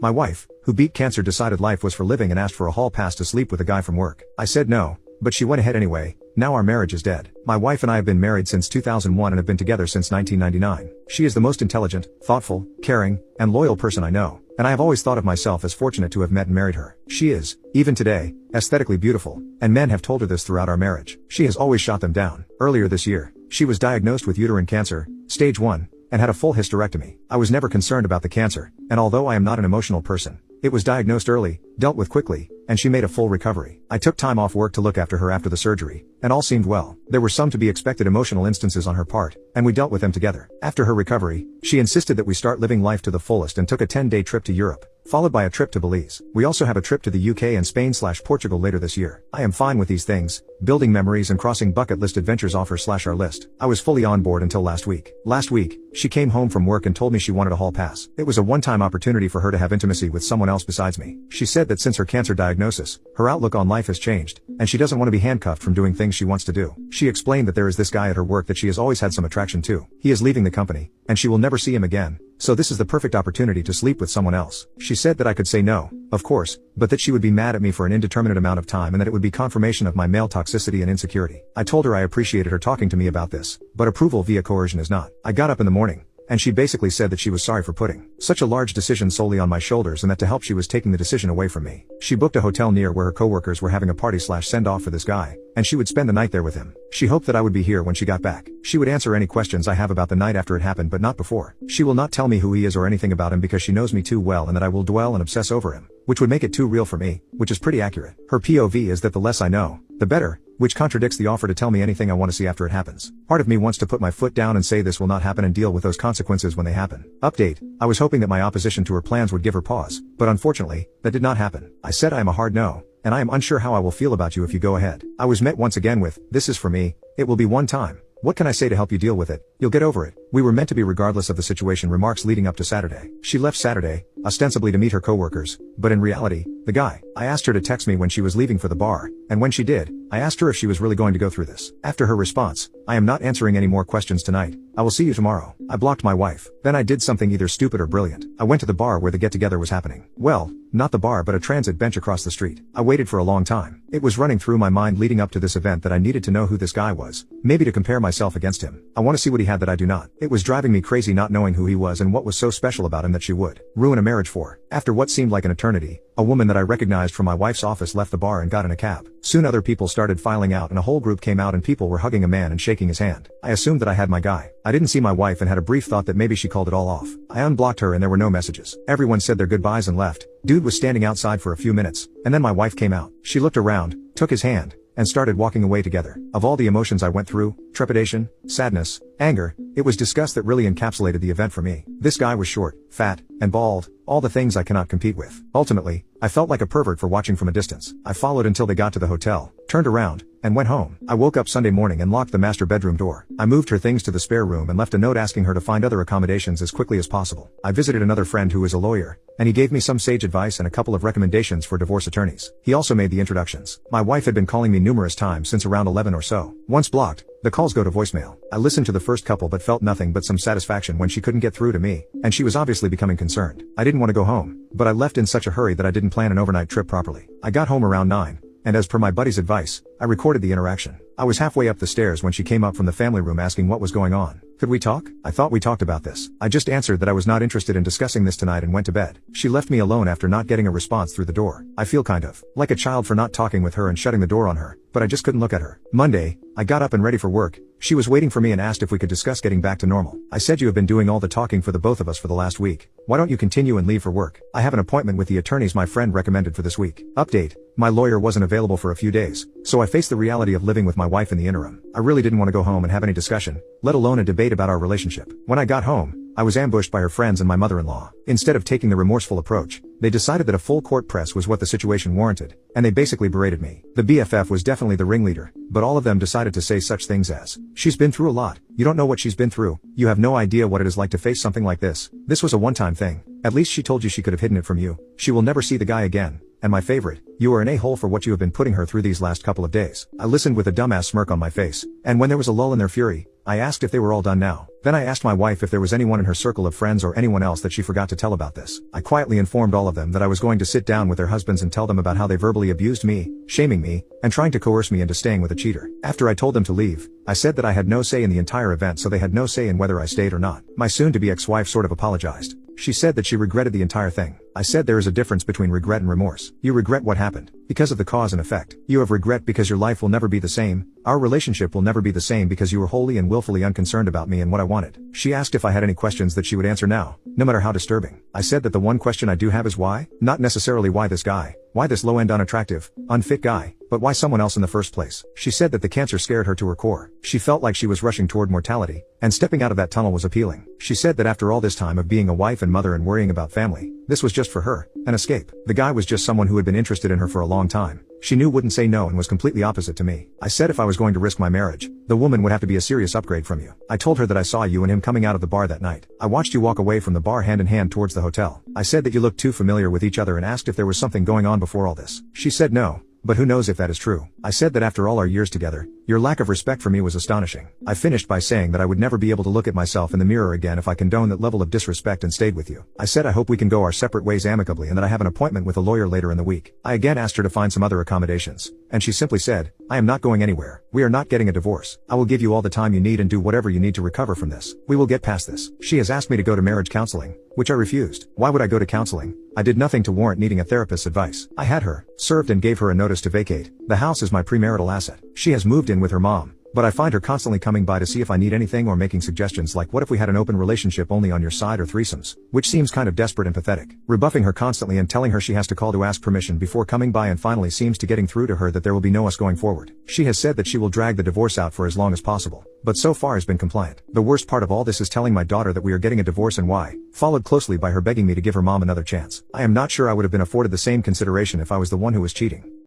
My wife, who beat cancer, decided life was for living and asked for a hall pass to sleep with a guy from work. I said no, but she went ahead anyway. Now our marriage is dead. My wife and I have been married since 2001 and have been together since 1999. She is the most intelligent, thoughtful, caring, and loyal person I know, and I have always thought of myself as fortunate to have met and married her. She is, even today, aesthetically beautiful, and men have told her this throughout our marriage. She has always shot them down. Earlier this year, she was diagnosed with uterine cancer, stage 1, and had a full hysterectomy. I was never concerned about the cancer, and although I am not an emotional person, it was diagnosed early, dealt with quickly, and she made a full recovery. I took time off work to look after her after the surgery, and all seemed well. There were some to be expected emotional instances on her part, and we dealt with them together. After her recovery, she insisted that we start living life to the fullest and took a 10-day trip to Europe, followed by a trip to Belize. We also have a trip to the UK and Spain/Portugal later this year. I am fine with these things, building memories and crossing bucket list adventures off our list. I was fully on board until last week. Last week, she came home from work and told me she wanted a hall pass. It was a one-time opportunity for her to have intimacy with someone else besides me. She said that since her cancer diagnosis, her outlook on life has changed, and she doesn't want to be handcuffed from doing things she wants to do. She explained that there is this guy at her work that she has always had some attraction to. He is leaving the company, and she will never see him again. So this is the perfect opportunity to sleep with someone else. She said that I could say no, of course, but that she would be mad at me for an indeterminate amount of time and that it would be confirmation of my male toxicity and insecurity. I told her I appreciated her talking to me about this, but approval via coercion is not. I got up in the morning, and she basically said that she was sorry for putting such a large decision solely on my shoulders and that to help she was taking the decision away from me. She booked a hotel near where her coworkers were having a party/send-off for this guy, and she would spend the night there with him. She hoped that I would be here when she got back. She would answer any questions I have about the night after it happened, but not before. She will not tell me who he is or anything about him because she knows me too well and that I will dwell and obsess over him, which would make it too real for me, which is pretty accurate. Her POV is that the less I know, the better, which contradicts the offer to tell me anything I want to see after it happens. Part of me wants to put my foot down and say this will not happen and deal with those consequences when they happen. Update: I was hoping that my opposition to her plans would give her pause, but unfortunately, that did not happen. I said I am a hard no, and I am unsure how I will feel about you if you go ahead. I was met once again with, this is for me, it will be one time. What can I say to help you deal with it? You'll get over it. We were meant to be regardless of the situation. Remarks leading up to Saturday. She left Saturday, ostensibly to meet her coworkers, but in reality, the guy. I asked her to text me when she was leaving for the bar, and when she did, I asked her if she was really going to go through this. After her response, I am not answering any more questions tonight. I will see you tomorrow. I blocked my wife. Then I did something either stupid or brilliant. I went to the bar where the get-together was happening. Well, not the bar but a transit bench across the street. I waited for a long time. It was running through my mind leading up to this event that I needed to know who this guy was. Maybe to compare myself against him. I want to see what he had that I do not. It was driving me crazy not knowing who he was and what was so special about him that she would ruin a marriage for. After what seemed like an eternity, a woman that I recognized from my wife's office left the bar and got in a cab. Soon other people started filing out and a whole group came out and people were hugging a man and shaking his hand. I assumed that I had my guy. I didn't see my wife and had a brief thought that maybe she called it all off. I unblocked her and there were no messages. Everyone said their goodbyes and left. Dude was standing outside for a few minutes, and then my wife came out. She looked around, took his hand, and started walking away together. Of all the emotions I went through, trepidation, sadness, anger, it was disgust that really encapsulated the event for me. This guy was short, fat, and bald, all the things I cannot compete with. Ultimately, I felt like a pervert for watching from a distance. I followed until they got to the hotel, turned around, and went home. I woke up Sunday morning and locked the master bedroom door. I moved her things to the spare room and left a note asking her to find other accommodations as quickly as possible. I visited another friend who is a lawyer, and he gave me some sage advice and a couple of recommendations for divorce attorneys. He also made the introductions. My wife had been calling me numerous times since around 11 or so. Once blocked, the calls go to voicemail. I listened to the first couple but felt nothing but some satisfaction when she couldn't get through to me, and she was obviously becoming concerned. I didn't want to go home, but I left in such a hurry that I didn't plan an overnight trip properly. I got home around 9, and as per my buddy's advice, I recorded the interaction. I was halfway up the stairs when she came up from the family room asking what was going on. Could we talk? I thought we talked about this. I just answered that I was not interested in discussing this tonight and went to bed. She left me alone after not getting a response through the door. I feel kind of like a child for not talking with her and shutting the door on her, but I just couldn't look at her. Monday, I got up and ready for work. She was waiting for me and asked if we could discuss getting back to normal. I said you have been doing all the talking for the both of us for the last week. Why don't you continue and leave for work? I have an appointment with the attorneys my friend recommended for this week. Update: my lawyer wasn't available for a few days, so I faced the reality of living with my wife in the interim. I really didn't want to go home and have any discussion, let alone a debate about our relationship. When I got home, I was ambushed by her friends and my mother-in-law. Instead of taking the remorseful approach, they decided that a full court press was what the situation warranted, and they basically berated me. The BFF was definitely the ringleader, but all of them decided to say such things as, "She's been through a lot. You don't know what she's been through. You have no idea what it is like to face something like this. This was a one-time thing. At least she told you she could have hidden it from you. She will never see the guy again. And my favorite, you are an a-hole for what you have been putting her through these last couple of days. I listened with a dumbass smirk on my face, and when there was a lull in their fury, I asked if they were all done now. Then I asked my wife if there was anyone in her circle of friends or anyone else that she forgot to tell about this. I quietly informed all of them that I was going to sit down with their husbands and tell them about how they verbally abused me, shaming me, and trying to coerce me into staying with a cheater. After I told them to leave, I said that I had no say in the entire event, so they had no say in whether I stayed or not. My soon-to-be ex-wife sort of apologized. She said that she regretted the entire thing. I said there is a difference between regret and remorse. You regret what happened, because of the cause and effect. You have regret because your life will never be the same. Our relationship will never be the same because you were wholly and willfully unconcerned about me and what I wanted. She asked if I had any questions that she would answer now, no matter how disturbing. I said that the one question I do have is why? Not necessarily why this guy. Why this low-end unattractive, unfit guy, but why someone else in the first place? She said that the cancer scared her to her core. She felt like she was rushing toward mortality, and stepping out of that tunnel was appealing. She said that after all this time of being a wife and mother and worrying about family, this was just for her, an escape. The guy was just someone who had been interested in her for a long time. She knew wouldn't say no and was completely opposite to me. I said if I was going to risk my marriage, the woman would have to be a serious upgrade from you. I told her that I saw you and him coming out of the bar that night. I watched you walk away from the bar hand in hand towards the hotel. I said that you looked too familiar with each other and asked if there was something going on before all this. She said no, but who knows if that is true. I said that after all our years together, your lack of respect for me was astonishing. I finished by saying that I would never be able to look at myself in the mirror again if I condoned that level of disrespect and stayed with you. I said I hope we can go our separate ways amicably and that I have an appointment with a lawyer later in the week. I again asked her to find some other accommodations, and she simply said, I am not going anywhere. We are not getting a divorce. I will give you all the time you need and do whatever you need to recover from this. We will get past this. She has asked me to go to marriage counseling, which I refused. Why would I go to counseling? I did nothing to warrant needing a therapist's advice. I had her, served and gave her a notice to vacate. The house is my premarital asset. She has moved in with her mom, but I find her constantly coming by to see if I need anything or making suggestions like what if we had an open relationship only on your side or threesomes, which seems kind of desperate and pathetic. Rebuffing her constantly and telling her she has to call to ask permission before coming by, and finally seems to getting through to her that there will be no us going forward. She has said that she will drag the divorce out for as long as possible, but so far has been compliant. The worst part of all this is telling my daughter that we are getting a divorce and why, followed closely by her begging me to give her mom another chance. I am not sure I would have been afforded the same consideration if I was the one who was cheating.